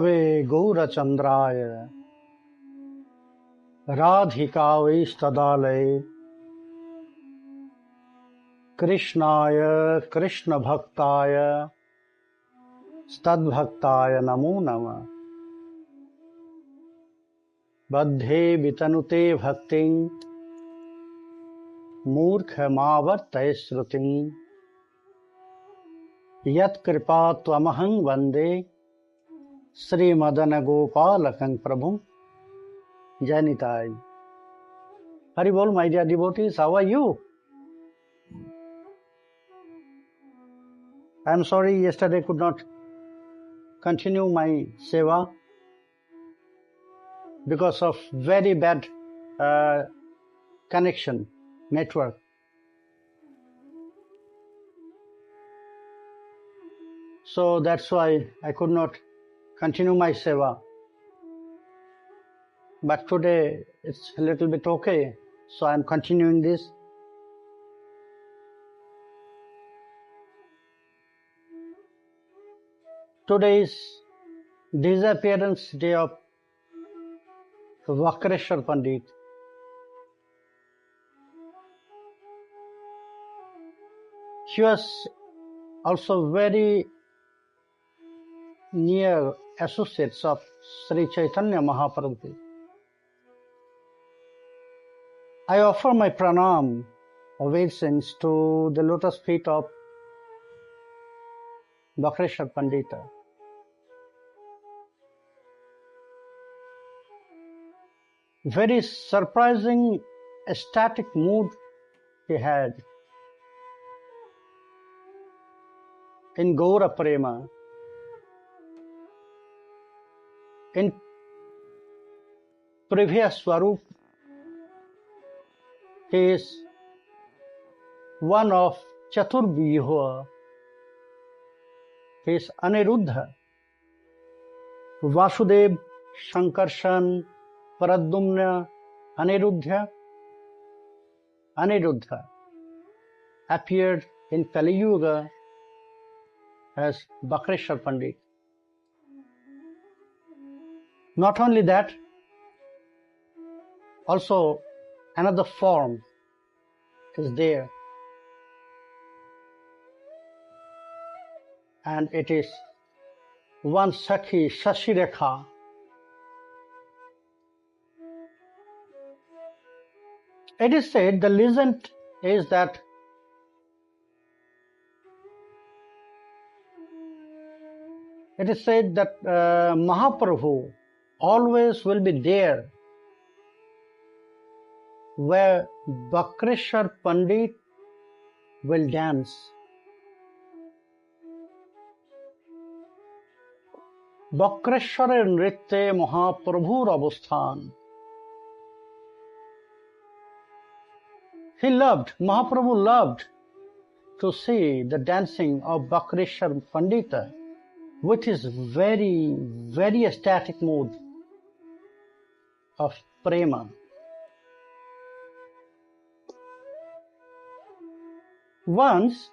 Way Gaura Chandraya Radhikavai Stadalaya Krishnaya Krishna Bhaktaya Stadbhaktaya Namo Nama Badhe Vitanute Bhakting Murkhamavartaya Sruting Yat Kripa Tvamahang Vande Sri Madana Gopalakang Prabhu Janitai. Haribol, my dear devotees, how are you? I am sorry yesterday could not continue my seva because of very bad connection network. So that's why I could not continue my seva. But today it's a little bit okay, so I'm continuing this. Today is disappearance day of Vakreshwar Pandit. He was also very near associates of Sri Chaitanya Mahaprabhu. I offer my pranam obeisance to the lotus feet of Vakreshwar Pandita. Very surprising ecstatic mood he had in Gaura Prema. In previous Swarup, he is one of Chaturvyuha. He is Aniruddha, Vasudev, Shankarshan, Pradyumna, Aniruddha appeared in Kali Yuga as Vakreshwar Pandit. Not only that, also another form is there, and it is one Sakhi Shashirekha. It is said, the legend is that Mahaprabhu always will be there where Vakreshwar Pandit will dance. Vakreshwar Nritte Mahaprabhur Avasthan. Mahaprabhu loved to see the dancing of Vakreshwar Pandita, which is very, very ecstatic mood of prema. Once,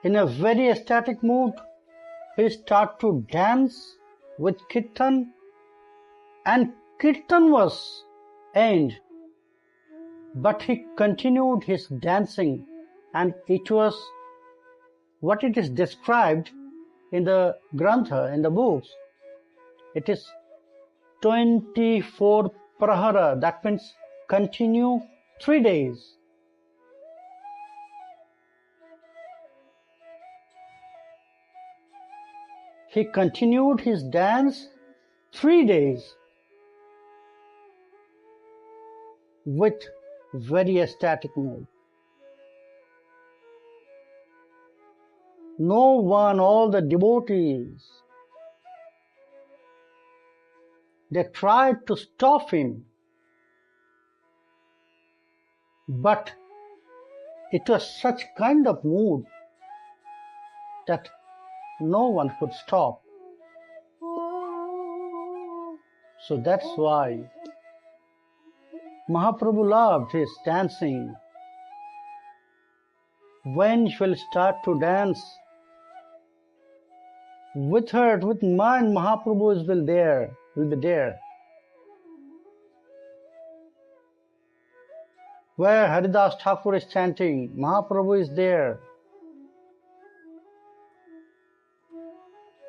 in a very ecstatic mood, he started to dance with Kirtan, and Kirtan was end, but he continued his dancing, and it was what it is described in the Grantha, in the books. It is 24 prahara, that means continue 3 days. He continued his dance 3 days with very ecstatic mood. No one, all the devotees, they tried to stop him, but it was such kind of mood that no one could stop. So that's why Mahaprabhu loved his dancing. When he will start to dance, with heart, with mind, Mahaprabhu will be there. Where Haridas Thakur is chanting, Mahaprabhu is there.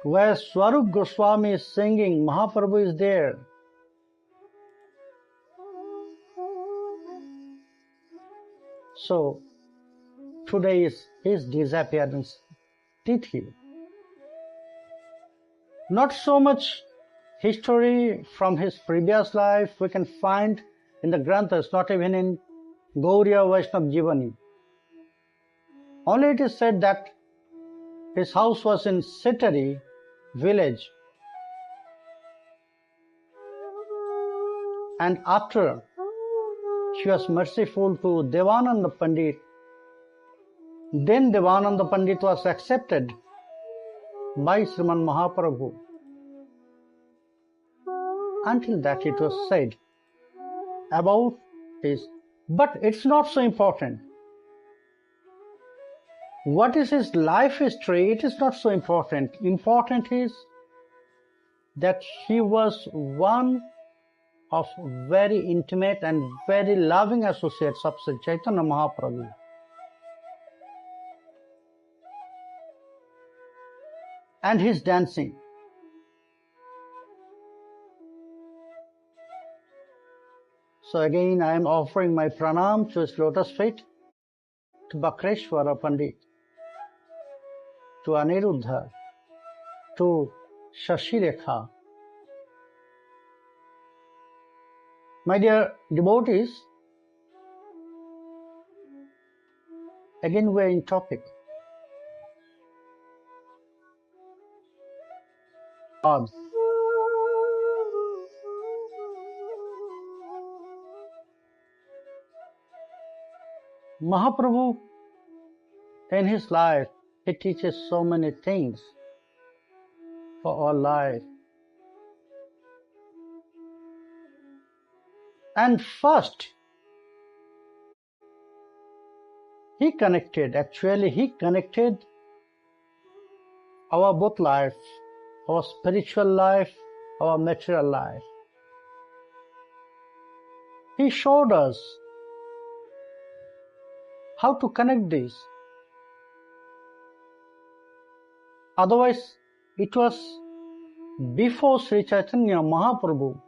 Where Swarup Goswami is singing, Mahaprabhu is there. So, today is his disappearance tithi. Not so much history from his previous life we can find in the Granthas, not even in Gauriya Vaishnava Jivani. Only it is said that his house was in Sitari village, and after she was merciful to Devananda Pandit, then Devananda Pandit was accepted by Sriman Mahaprabhu. Until that it was said about this, but it's not so important. What is his life history? It is not so important. Important is that he was one of very intimate and very loving associates of Sri Chaitanya Mahaprabhu. And his dancing. So again I am offering my pranam to his lotus feet, to Bakreshwara Pandit, to Aniruddha, to Shashirekha. My dear devotees, again we are in topic. God. Mahaprabhu, in his life, he teaches so many things for our life. And first, he connected our both life, our spiritual life, our material life. He showed us how to connect these. Otherwise, it was before Sri Chaitanya Mahaprabhu,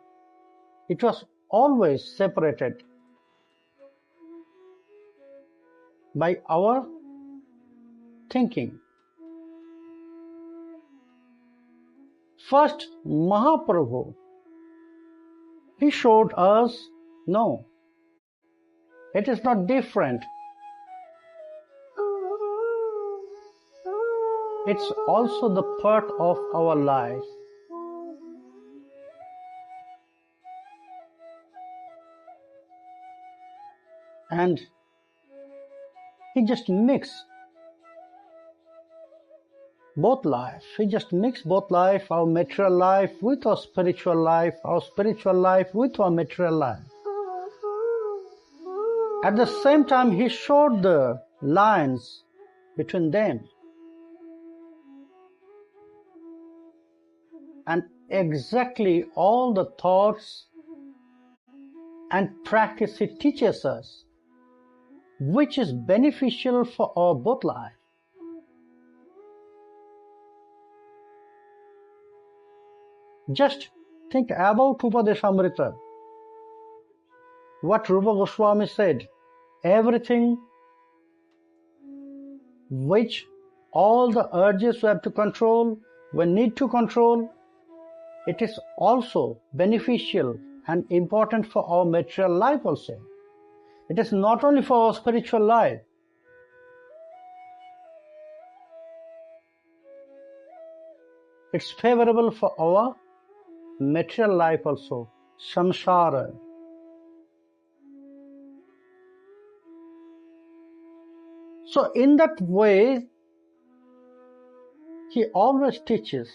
it was always separated by our thinking. First, Mahaprabhu, he showed us, no, it is not different. It's also the part of our life. And he just mixed both life. He just mixed both life, our material life with our spiritual life with our material life. At the same time, he showed the lines between them. And exactly all the thoughts and practice he teaches us, which is beneficial for our both life. Just think about Upadeshamrita. What Rupa Goswami said, everything which all the urges we have to control, we need to control, it is also beneficial and important for our material life also. It is not only for our spiritual life. It's favorable for our material life also, samsara. So in that way, he always teaches.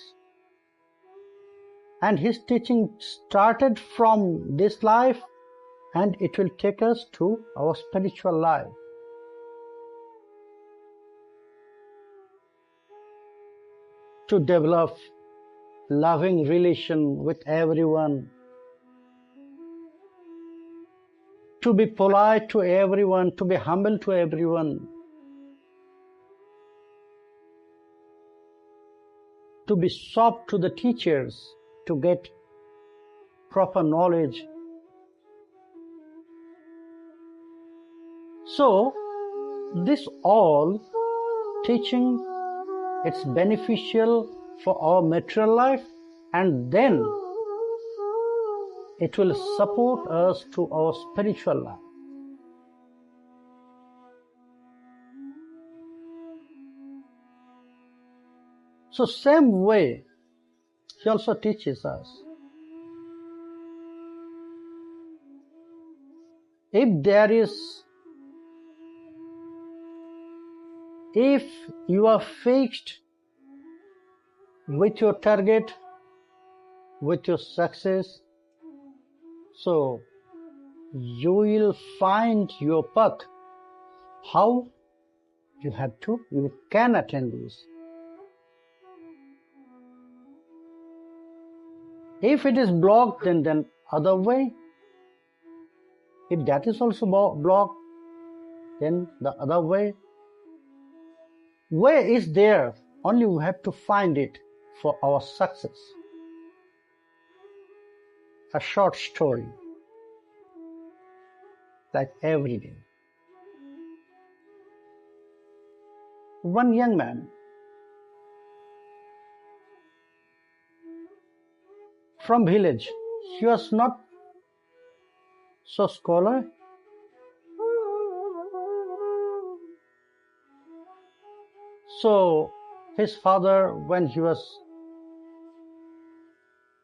And his teaching started from this life and it will take us to our spiritual life. to develop loving relation with everyone, to be polite to everyone, to be humble to everyone, to be soft to the teachers, to get proper knowledge. So, this all teaching, it's beneficial for our material life, and then it will support us to our spiritual life. So same way, he also teaches us, if you are fixed with your target, with your success, so you will find your path. How you can attain this. If it is blocked, then other way. If that is also blocked, then the other way. Way is there, only we have to find it for our success. A short story, like every day. One young man from village, he was not so scholar. So his father, when he was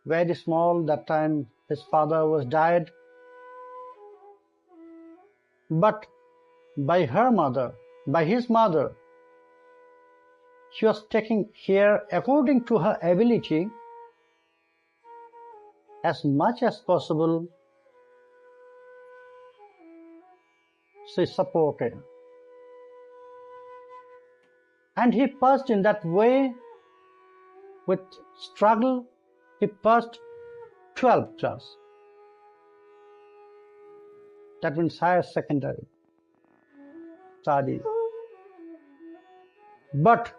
very small, that time his father was died. But by his mother, she was taking care according to her ability, as much as possible. She supported. And he passed in that way with struggle. He passed 12th class. That means higher secondary study. But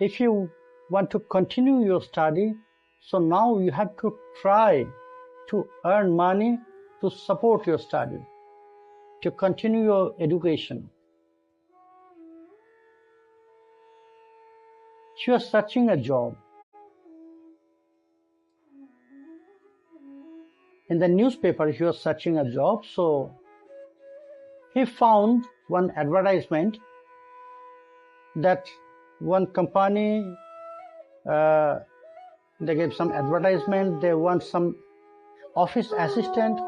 if you want to continue your study, so now you have to try to earn money to support your study, to continue your education. She was searching a job. In the newspaper, he was searching a job, so he found one advertisement that one company, they gave some advertisement, they want some office assistant,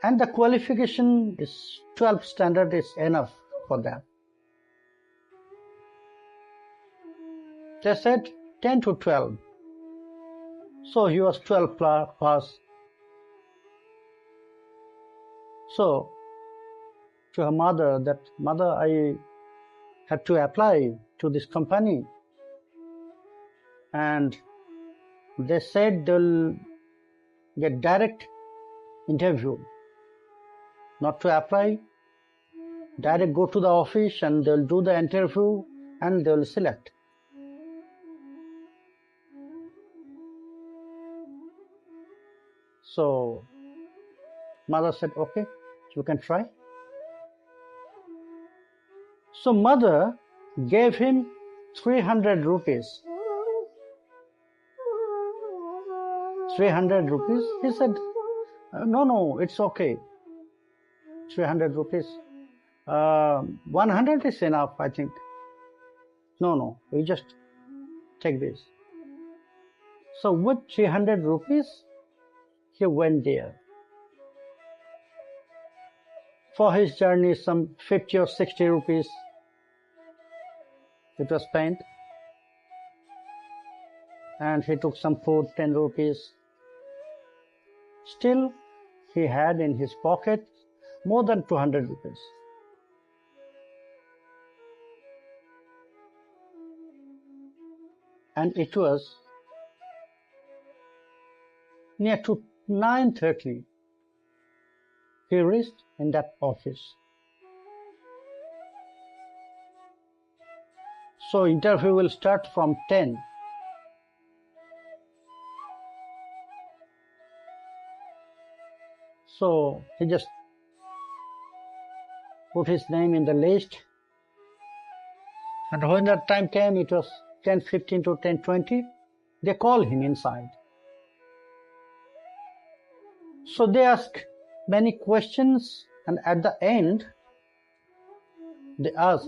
and the qualification is 12th standard is enough for them. They said 10 to 12. So he was 12 pass. So to her mother, that mother, I have to apply to this company. And they said they'll get direct interview, not to apply, direct go to the office and they'll do the interview and they'll select. So mother said, okay, you can try. So mother gave him 300 rupees. 300 rupees. He said, no, it's okay. 300 rupees. 100 is enough, I think. No, you just take this. So with 300 rupees, he went there. For his journey, some 50 or 60 rupees it was spent. And he took some food, 10 rupees. Still, he had in his pocket more than 200 rupees. and it was near to 9:30. He reached in that office. So interview will start from 10. So he just put his name in the list. And when that time came, it was 10:15 to 10:20. They called him inside. So they asked many questions, and at the end, they asked,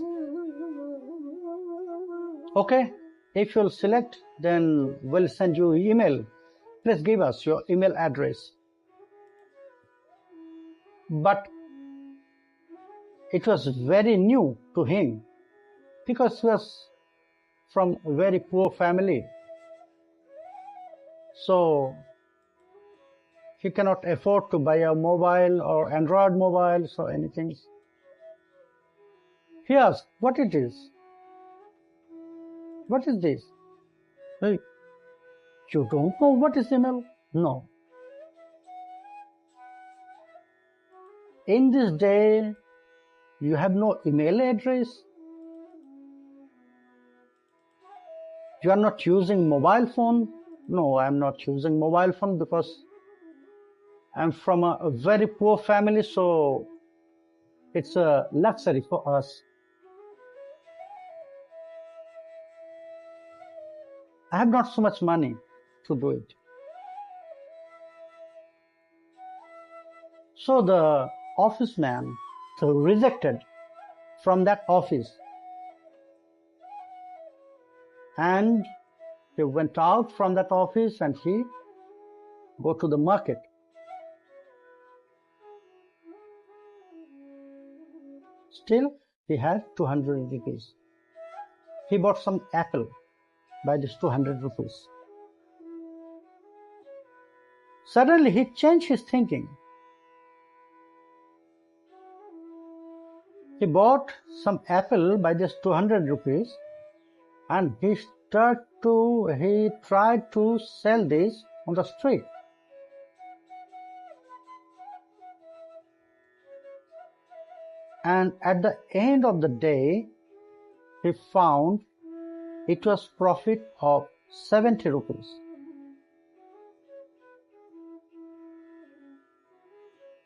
okay, if you'll select, then we'll send you email. Please give us your email address. But it was very new to him because he was from a very poor family. So he cannot afford to buy a mobile or Android mobiles or anything. He asked, what it is? What is this? Hey, you don't know what is email? No. In this day, you have no email address? You are not using mobile phone? No, I am not using mobile phone because I am from a very poor family, so it's a luxury for us. I have not so much money to do it. So the office man rejected from that office, and he went out from that office and he go to the market. Still, he had 200 rupees. He bought some apple by this 200 rupees. Suddenly, he changed his thinking. He bought some apple by just 200 rupees and he tried to sell this on the street. And at the end of the day, he found it was profit of 70 rupees.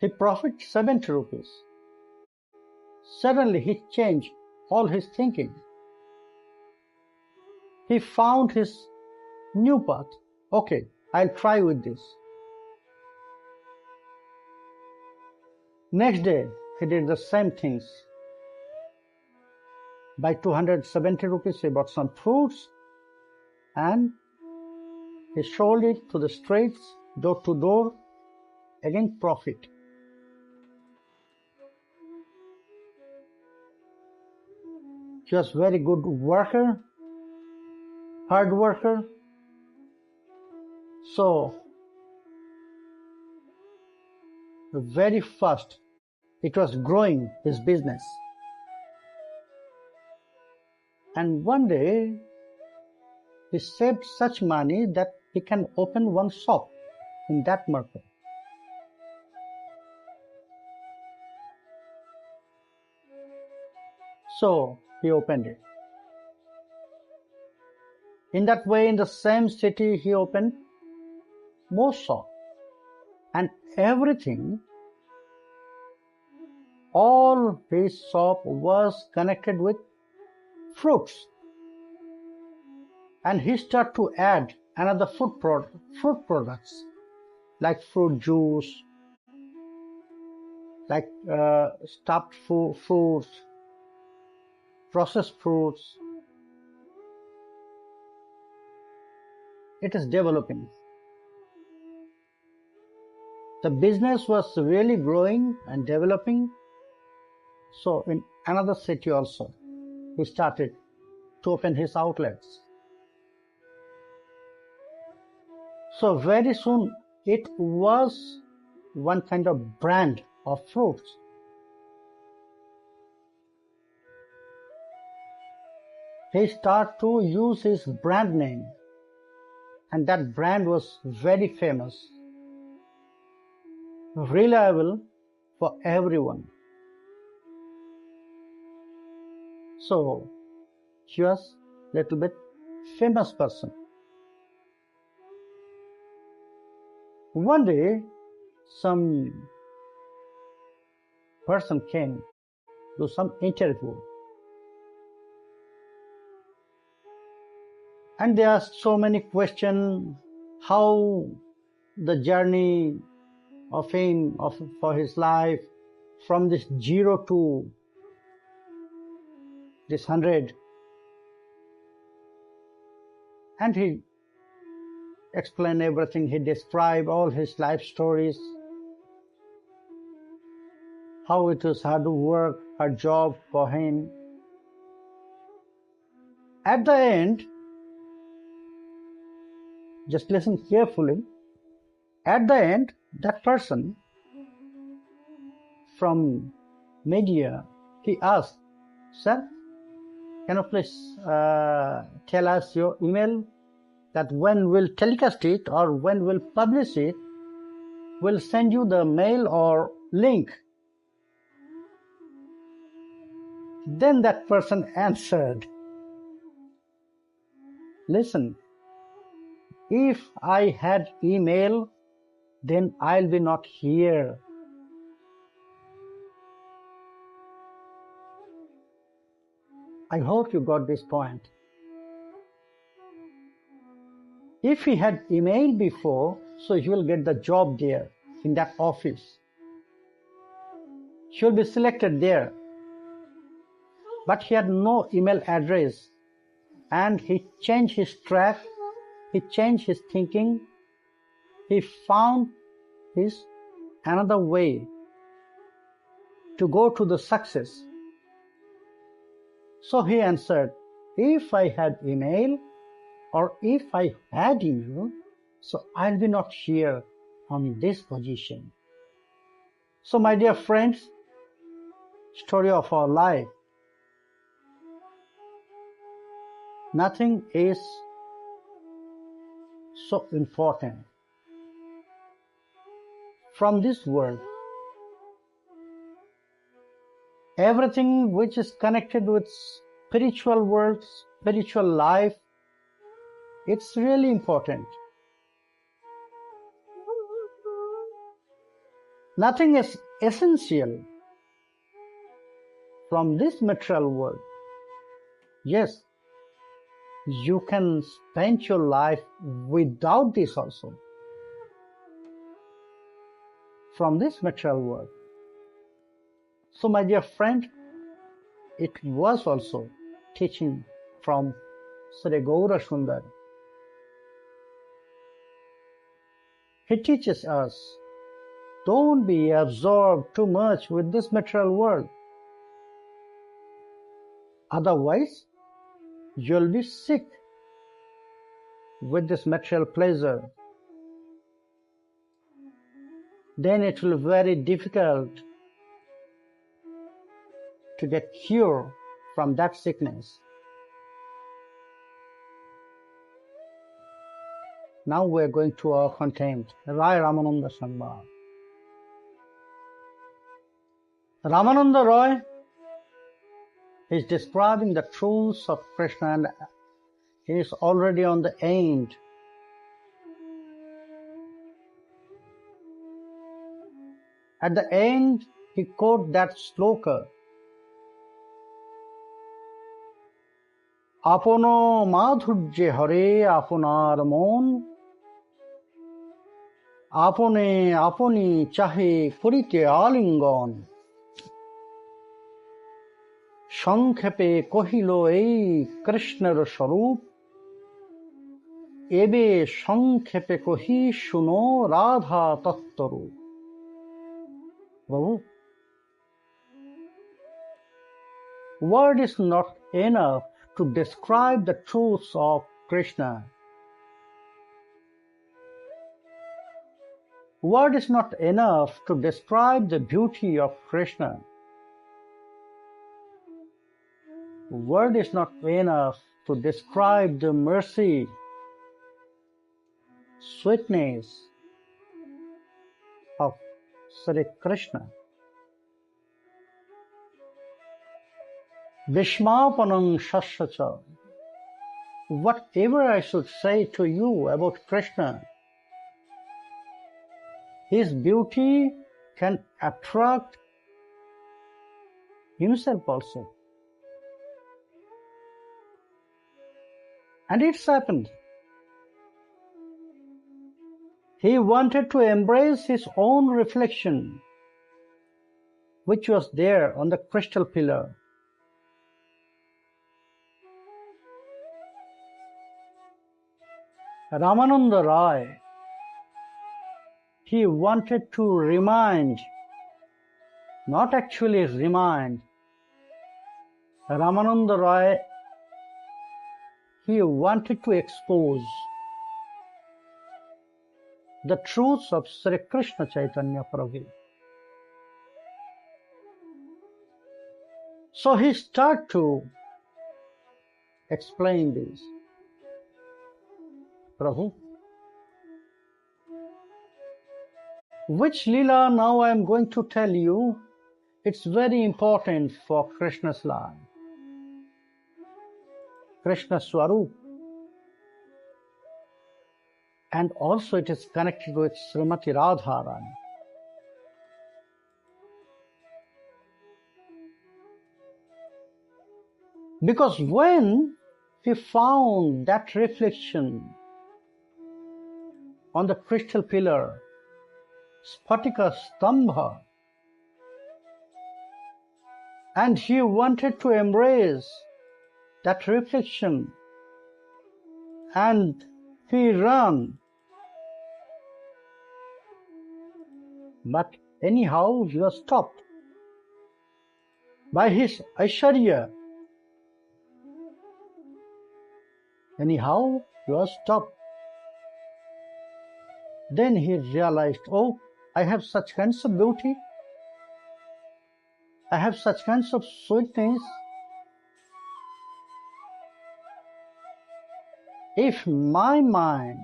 He profit 70 rupees. Suddenly he changed all his thinking. He found his new path. Okay, I'll try with this. Next day, he did the same things. By 270 rupees, he bought some fruits and he sold it to the streets, door to door, again profit. He was very good worker, hard worker. So, very fast, it was growing his business. And one day, he saved such money that he can open one shop in that market. So, he opened it. In that way, in the same city, he opened more shops. And everything, all his shop was connected with fruits. And he started to add another fruit products, like fruit juice, like stuffed fruits, processed fruits. It is developing. The business was really growing and developing. So in another city also, he started to open his outlets. So very soon, it was one kind of brand of fruits. he started to use his brand name, and that brand was very famous, reliable for everyone. So he was a little bit famous person. One day, some person came to some interview, and they asked so many questions, how the journey of him, for his life, from this 0 to this 100. And he explained everything. He described all his life stories, how it was hard work, hard job for him. At the end, just listen carefully, at the end, that person from media, he asked, "Sir, can you please tell us your email, that when we'll telecast it or when we'll publish it, we'll send you the mail or link." Then that person answered, "Listen, if I had email, then I'll be not here. I hope you got this point. If he had email before, so he will get the job there in that office. He will be selected there. But he had no email address, and he changed his track, he changed his thinking, he found his another way to go to the success. So he answered, if I had email, or if I had email, so I'll be not here on this position." So my dear friends, story of our life, nothing is so important from this world. Everything which is connected with spiritual world, spiritual life, it's really important. Nothing is essential from this material world. Yes, you can spend your life without this also, from this material world. So my dear friend, it was also teaching from Sri Gaura Sundar. He teaches us, don't be absorbed too much with this material world. Otherwise, you'll be sick with this material pleasure. Then it will be very difficult to get cure from that sickness. Now we are going to our content. Rai Ramananda Sambhad. Ramananda Roy is describing the truths of Krishna, and he is already on the end. At the end, he quotes that sloka. Apono madhurje hare aponar mon, apone aponi chahe kurite alingon. Shankhepe kohilo ei Krishnar Swarup, ebe shankhepe kohi shuno Radha Tattaru. Babu, word is not enough to describe the truths of Krishna. Word is not enough to describe the beauty of Krishna. word is not enough to describe the mercy, sweetness of Sri Krishna. Vishmapanam Shashacha. Whatever I should say to you about Krishna, his beauty can attract himself also. And it's happened. He wanted to embrace his own reflection, which was there on the crystal pillar. Ramananda Rai, he wanted to remind, not actually remind, Ramananda Rai, he wanted to expose the truths of Sri Krishna Chaitanya Prabhu. So he started to explain this. Prabhu, which Leela now I am going to tell you, it's very important for Krishna's life. Krishna Swarup. And also it is connected with Srimati Radharani. Because when he found that reflection on the crystal pillar, Spatika Stambha, and he wanted to embrace that reflection, and he ran. But anyhow, he was stopped by his Aishwarya. Anyhow, he was stopped. Then he realized, oh, I have such kinds of beauty. I have such kinds of sweetness. If my mind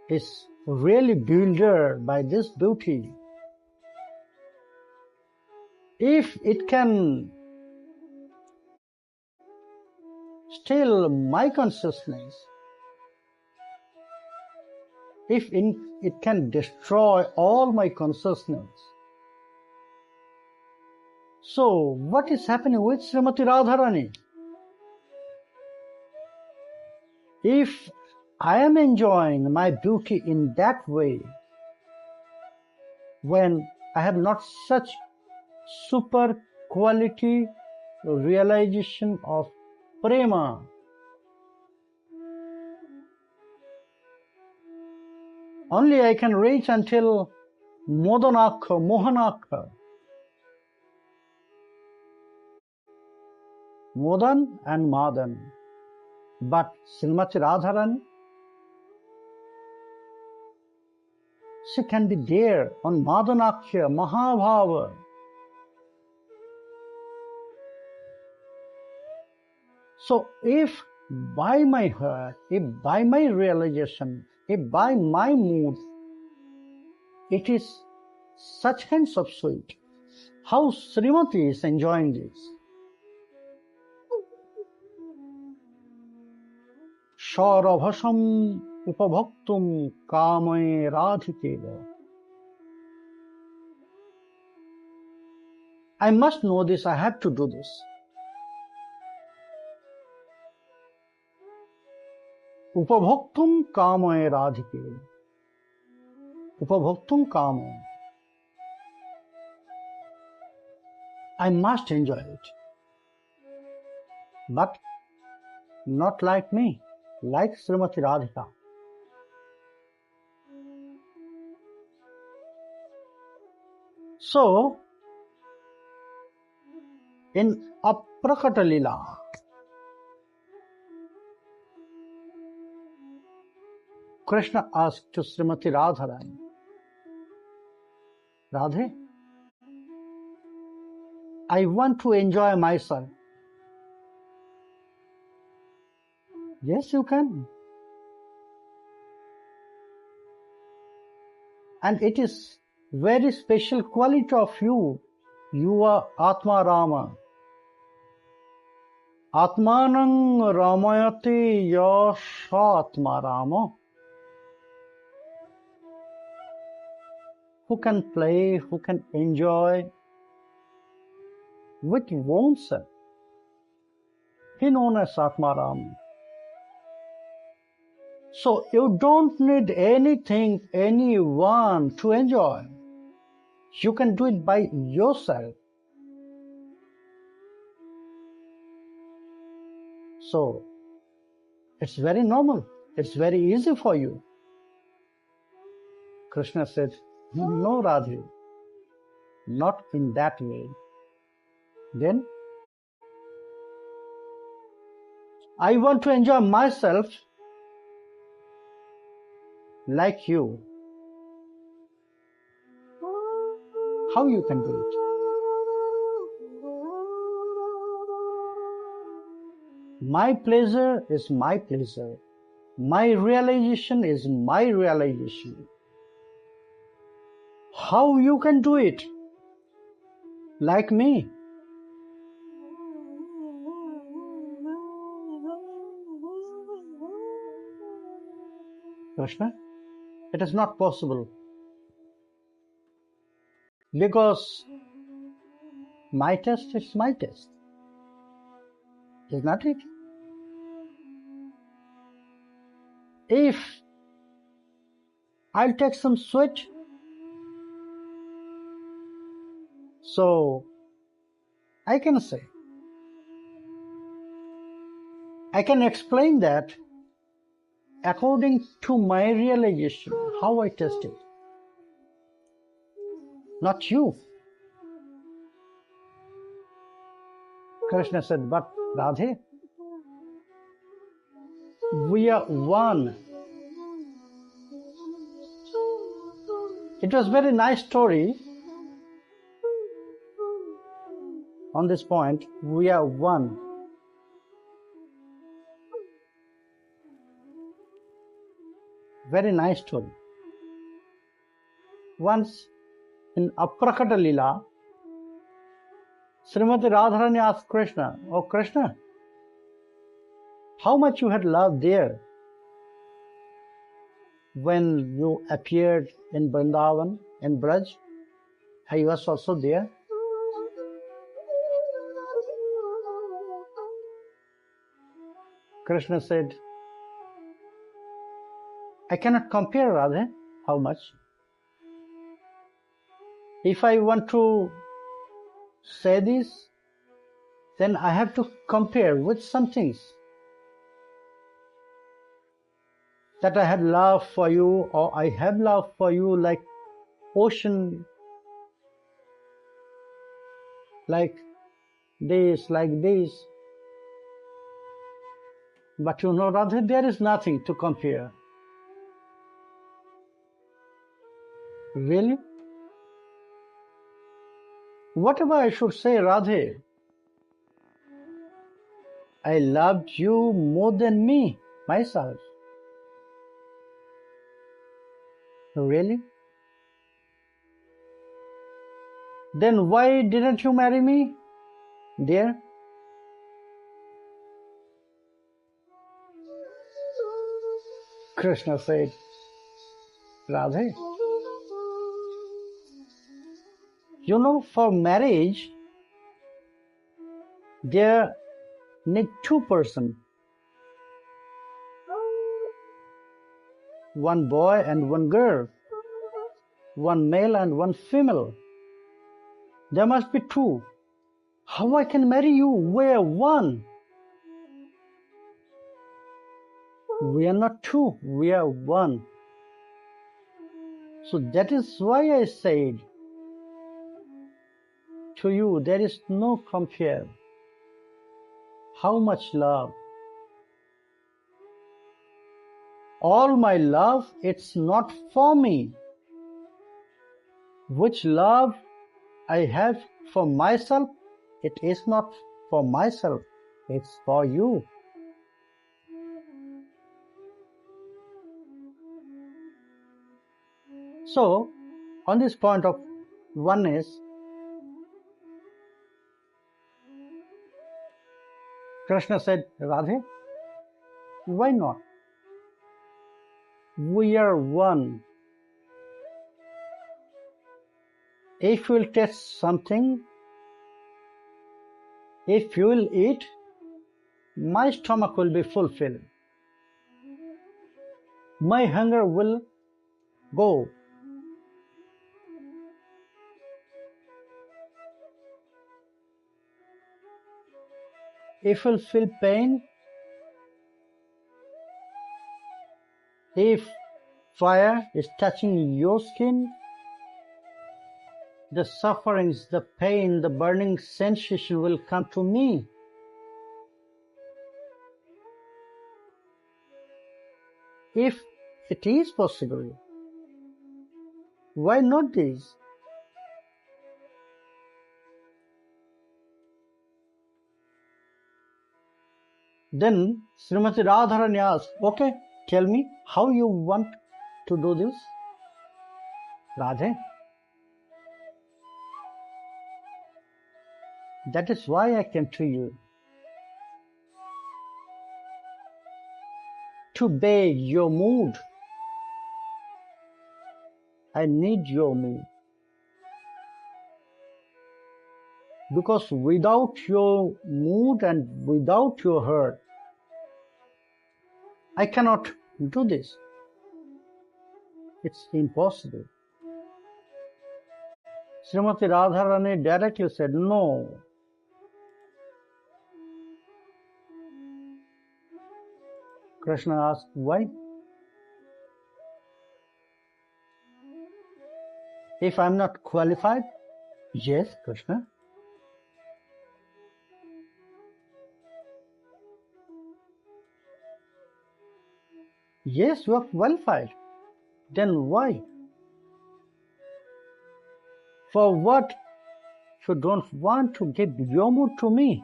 is really bewildered by this beauty, if it can still my consciousness, if it can destroy all my consciousness. So, what is happening with Srimati Radharani? If I am enjoying my beauty in that way, when I have not such super quality realization of prema, only I can reach until Modanakha, Mohanakha. Modan and Madan. But Srimati Radharani, she can be there on Madanakhya, Mahabhava. So if by my heart, if by my realization, if by my mood, it is such kinds of sweet, how Srimati is enjoying this? Shaurabhasam upabhaktum kamaye radhikeva. I must know this, I have to do this. Upabhaktum kamaye radhikeva. Upabhaktum kamaye. I must enjoy it. But not like me. Like Srimati Radhika. So, in Aprakata Lila, Krishna asked to Srimati Radharani, Radhe, I want to enjoy myself. Yes, you can. And it is very special quality of you. You are Atma Rama. Atmanang Ramayati Yashatma Rama. Who can play, who can enjoy with oneself. He known as Atma Rama. So you don't need anything, anyone to enjoy. You can do it by yourself. So it's very normal. It's very easy for you. Krishna said, no, Radhe, not in that way. Then I want to enjoy myself like you. How you can do it? My pleasure is my pleasure. My realization is my realization. How you can do it? Like me. Krishna, it is not possible. Because my test is my test. Is not it? If I'll take some sweat, so I can say, I can explain that according to my realization, how I test it. Not you. Krishna said, but Radhe, we are one. It was very nice story on this point. We are one. Very nice story. Once in Aprakata Lila, Srimati Radharani asked Krishna, "Oh Krishna, how much you had loved there when you appeared in Vrindavan, in Braj? I was also there." Krishna said, I cannot compare, Radha, how much. If I want to say this, then I have to compare with some things. That I had love for you, or I have love for you like ocean, like this, like this. But you know, Radha, there is nothing to compare. Really? Whatever I should say, Radhe, I loved you more than me, myself. Really? Then why didn't you marry me, dear? Krishna said, Radhe, you know, for marriage, there need two persons. One boy and one girl. One male and one female. There must be two. How I can marry you? We are one. We are not two. We are one. So that is why I said to you, there is no compare. How much love? All my love, it's not for me. Which love I have for myself, it is not for myself, it's for you. So, on this point of oneness, Krishna said, Radhe, why not? We are one. If you will taste something, if you will eat, my stomach will be fulfilled. My hunger will go. If you will feel pain, if fire is touching your skin, the sufferings, the pain, the burning sensation will come to me. If it is possible, why not this? Then Srimati Radharani asked, okay, tell me how you want to do this, Radhe. That is why I came to you. To beg your mood. I need your mood. Because without your mood and without your heart, I cannot do this. It's impossible. Srimati Radharani directly said, no. Krishna asked, why? If I'm not qualified? Yes, Krishna. Yes, you are qualified. Then why? For what you don't want to give your mood to me?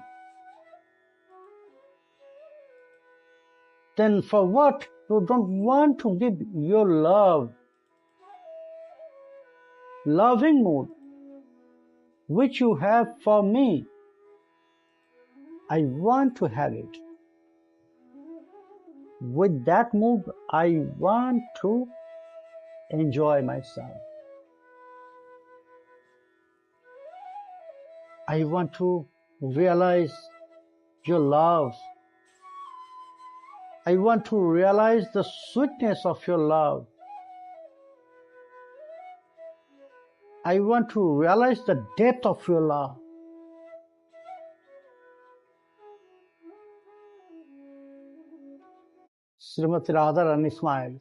Then for what you don't want to give your love, loving mood, which you have for me? I want to have it. With that mood, I want to enjoy myself. I want to realize your love. I want to realize the sweetness of your love. I want to realize the depth of your love. Srimati Radharani smiles.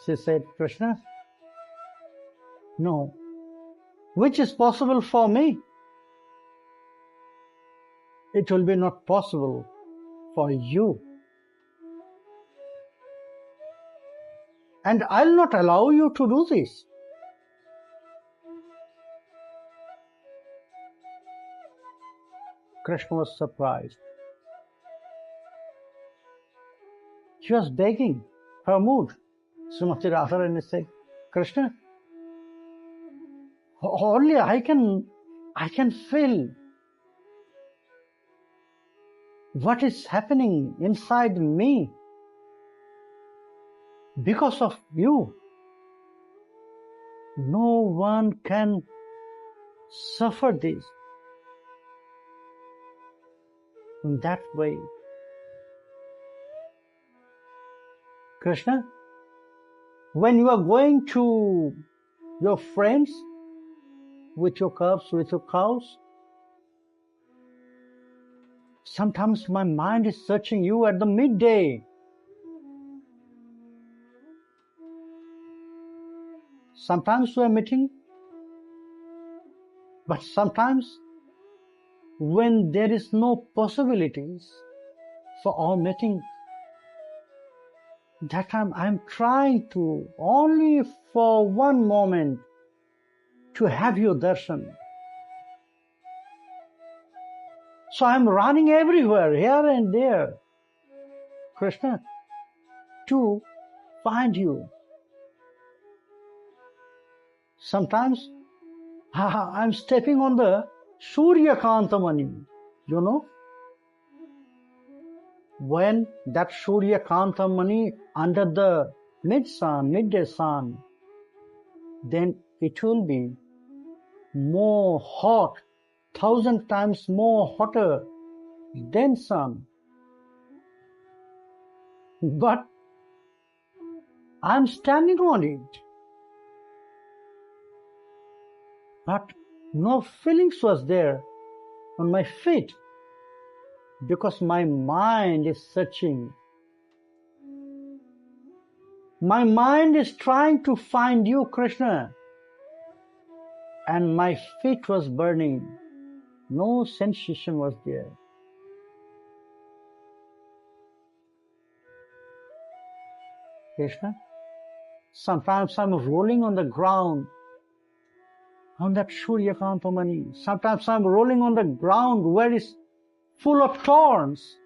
She said, Krishna, no, which is possible for me, it will be not possible for you. And I'll not allow you to do this. Krishna was surprised. She was begging her mood. Srimati Radharani said, Krishna, only I can feel what is happening inside me because of you. No one can suffer this in that way. Krishna, when you are going to your friends with your calves, with your cows, sometimes my mind is searching you at the midday. Sometimes we are meeting, but sometimes when there is no possibilities for our meeting, that time I am trying to only for one moment to have your darshan. So I'm running everywhere, here and there, Krishna, to find you. Sometimes I'm stepping on the Surya Kantamani, you know. When that Surya Kantamani under the midday sun, then it will be more hot, 1,000 times more hotter than sun. But I'm standing on it. But no feelings was there on my feet because my mind is searching. My mind is trying to find you, Krishna. And my feet was burning. No sensation was there. Krishna, sometimes I'm rolling on the ground on that Surya Kantamani. Sometimes I'm rolling on the ground where it's full of thorns.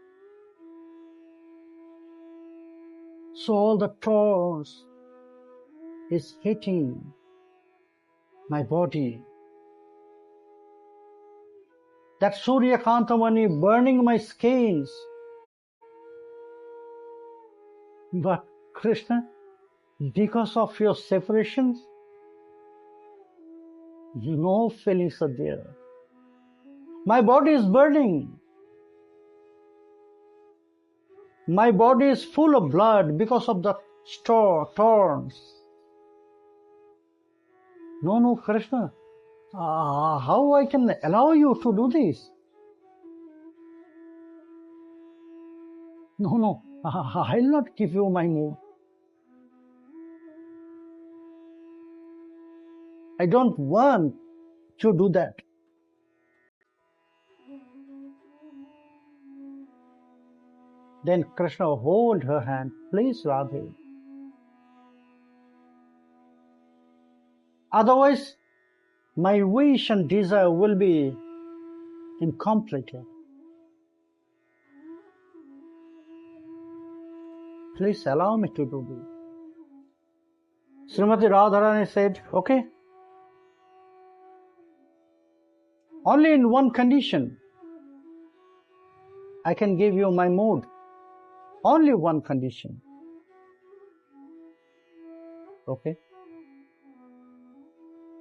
So all the thorns is hitting my body. That Surya Kantamani burning my skins. But Krishna, because of your separations, no feelings are there. My body is burning. My body is full of blood because of the thorns. No, Krishna. How I can allow you to do this? No, I'll not give you my mood. I don't want to do that. Then Krishna hold her hand, please Radhe. Otherwise, my wish and desire will be incomplete. Please allow me to do this. Srimati Radharani said, okay. Only in one condition I can give you my mood. Only one condition. Okay.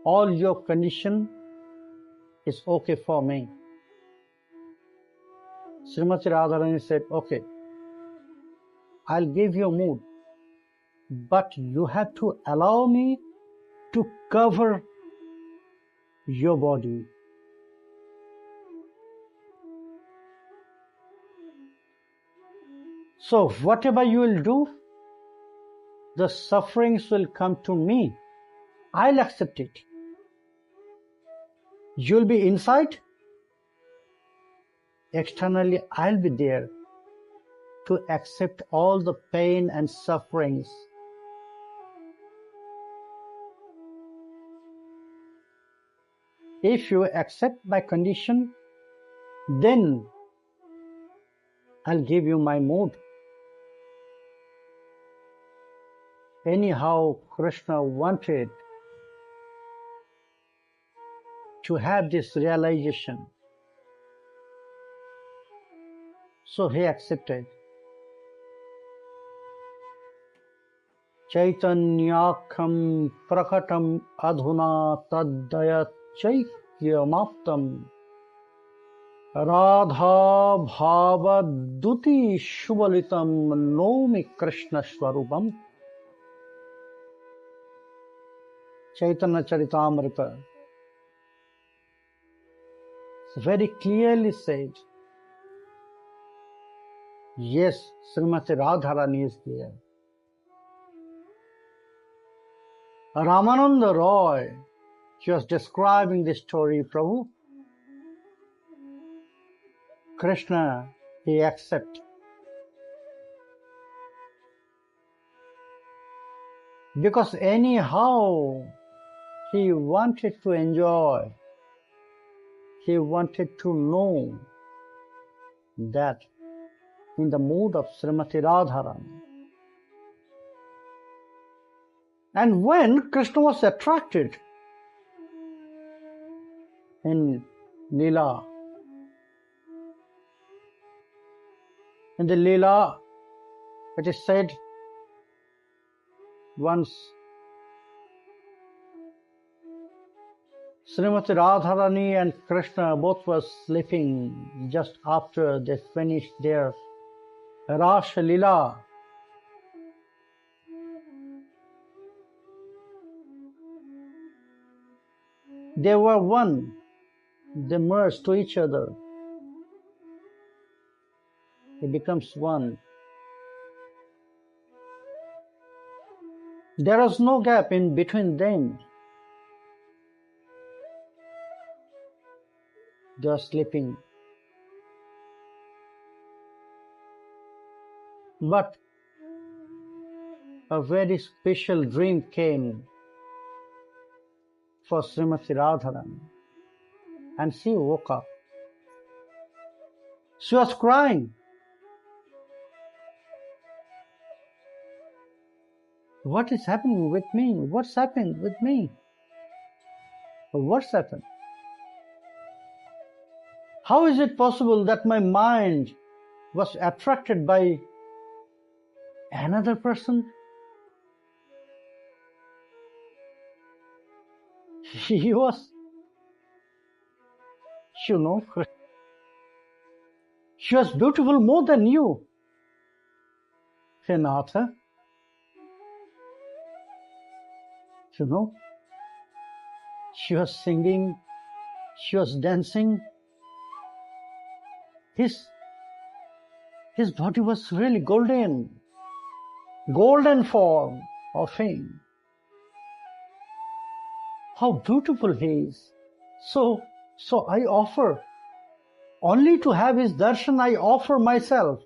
All your condition is okay for me. Srimati Radharani said, okay, I'll give you mood, but you have to allow me to cover your body. So whatever you will do, the sufferings will come to me. I'll accept it. You'll be inside. Externally, I'll be there to accept all the pain and sufferings. If you accept my condition, then I'll give you my mood. Anyhow, Krishna wanted to have this realization. So he accepted. Chaitanyakham prakatam adhuna taddaya chaikyamaptam radha bhava duti shubalitam nomi Krishna swarupam. Chaitanya Charitamrita very clearly said, yes, Srimati Radharani is there. Ramananda Roy, he was describing this story, Prabhu. Krishna, he accepted. Because anyhow, he wanted to enjoy. He wanted to know that in the mood of Srimati Radharani. And when Krishna was attracted in Leela, in the Leela, it is said once Srimati Radharani and Krishna both were sleeping just after they finished their Rasa Leela. They were one. They merged to each other. It becomes one. There is no gap in between them. They are sleeping. But a very special dream came for Srimati Radharani, and she woke up. She was crying. What is happening with me? What's happened with me? What's happened? How is it possible that my mind was attracted by another person? She was, you know, she was beautiful more than you, Renata. You know, she was singing, she was dancing. His body was really golden form of him. How beautiful he is. So I offer, only to have his darshan, I offer myself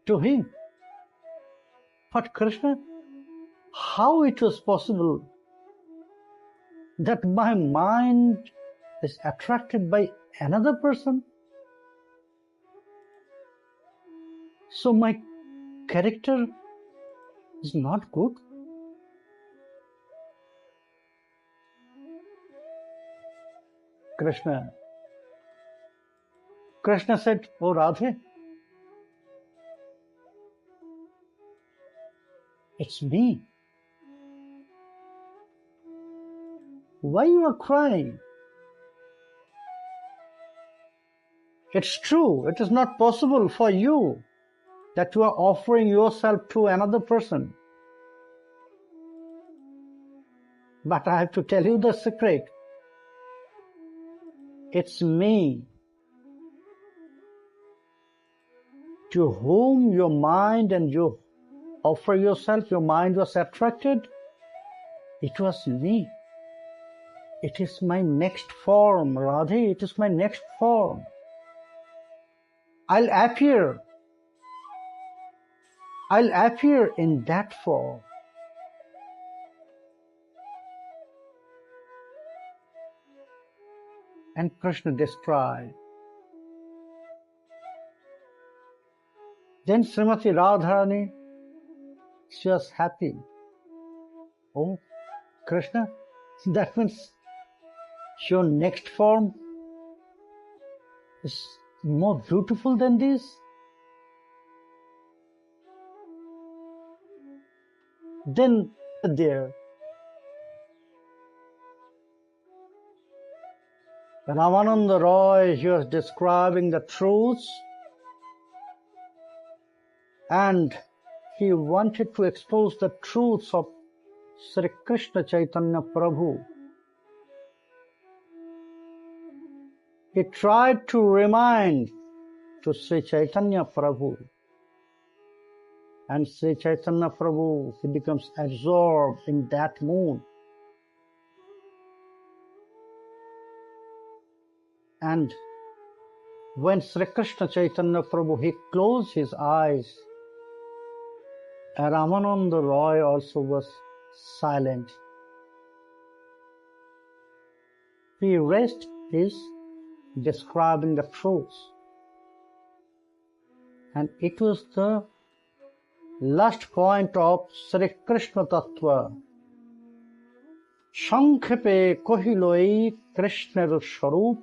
to him. But Krishna, how it was possible that my mind is attracted by another person? So my character is not good? Krishna said, "Oh Radhe, it's me. Why you are crying? It's true, it is not possible for you that you are offering yourself to another person. But I have to tell you the secret. It's me to whom your mind and you offer yourself, your mind was attracted. It was me. It is my next form, Radhe. It is my next form. I'll appear in that form." And Krishna described. Then Srimati Radharani, she was happy. Oh, Krishna, that means your next form is more beautiful than this? Then there, Ramananda Roy, he was describing the truths, and he wanted to expose the truths of Sri Krishna Chaitanya Prabhu. He tried to remind to Sri Chaitanya Prabhu, and Sri Chaitanya Prabhu, he becomes absorbed in that mood. And when Sri Krishna Chaitanya Prabhu, he closed his eyes, Ramananda Roy also was silent. He rest is describing the truth. And it was the last point of Sri Krishna Tattva. Shankhepe kohiloi Krishner Sharup,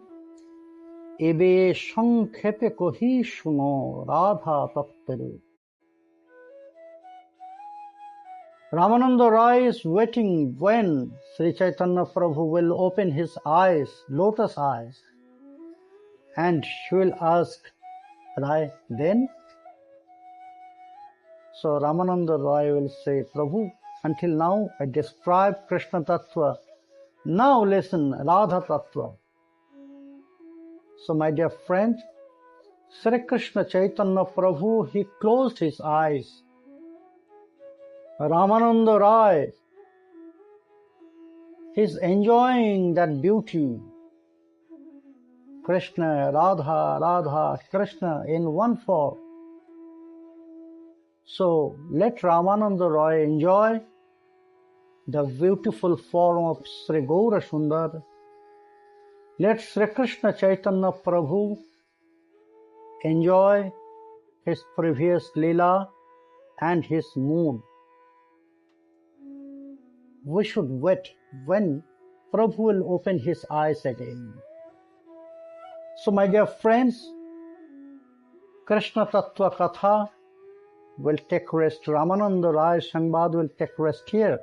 ebe shankhepe kohi shuno Radha Tattva. Ramananda Rai is waiting when Sri Chaitanya Prabhu will open his eyes, lotus eyes, and she will ask, Rai, then? So Ramananda Rai will say, Prabhu, until now I described Krishna Tattva. Now listen, Radha Tattva. So my dear friend, Sri Krishna Chaitanya Prabhu, he closed his eyes. Ramananda Rai, he's enjoying that beauty. Krishna, Radha, Radha, Krishna in one form. So let Ramananda Rai enjoy the beautiful form of Sri Gaura Sundar. Let Sri Krishna Chaitanya Prabhu enjoy his previous Leela and his mood. We should wait when Prabhu will open his eyes again. So my dear friends, Krishna Tattva Katha will take rest. Ramananda Rai Sangbad will take rest here.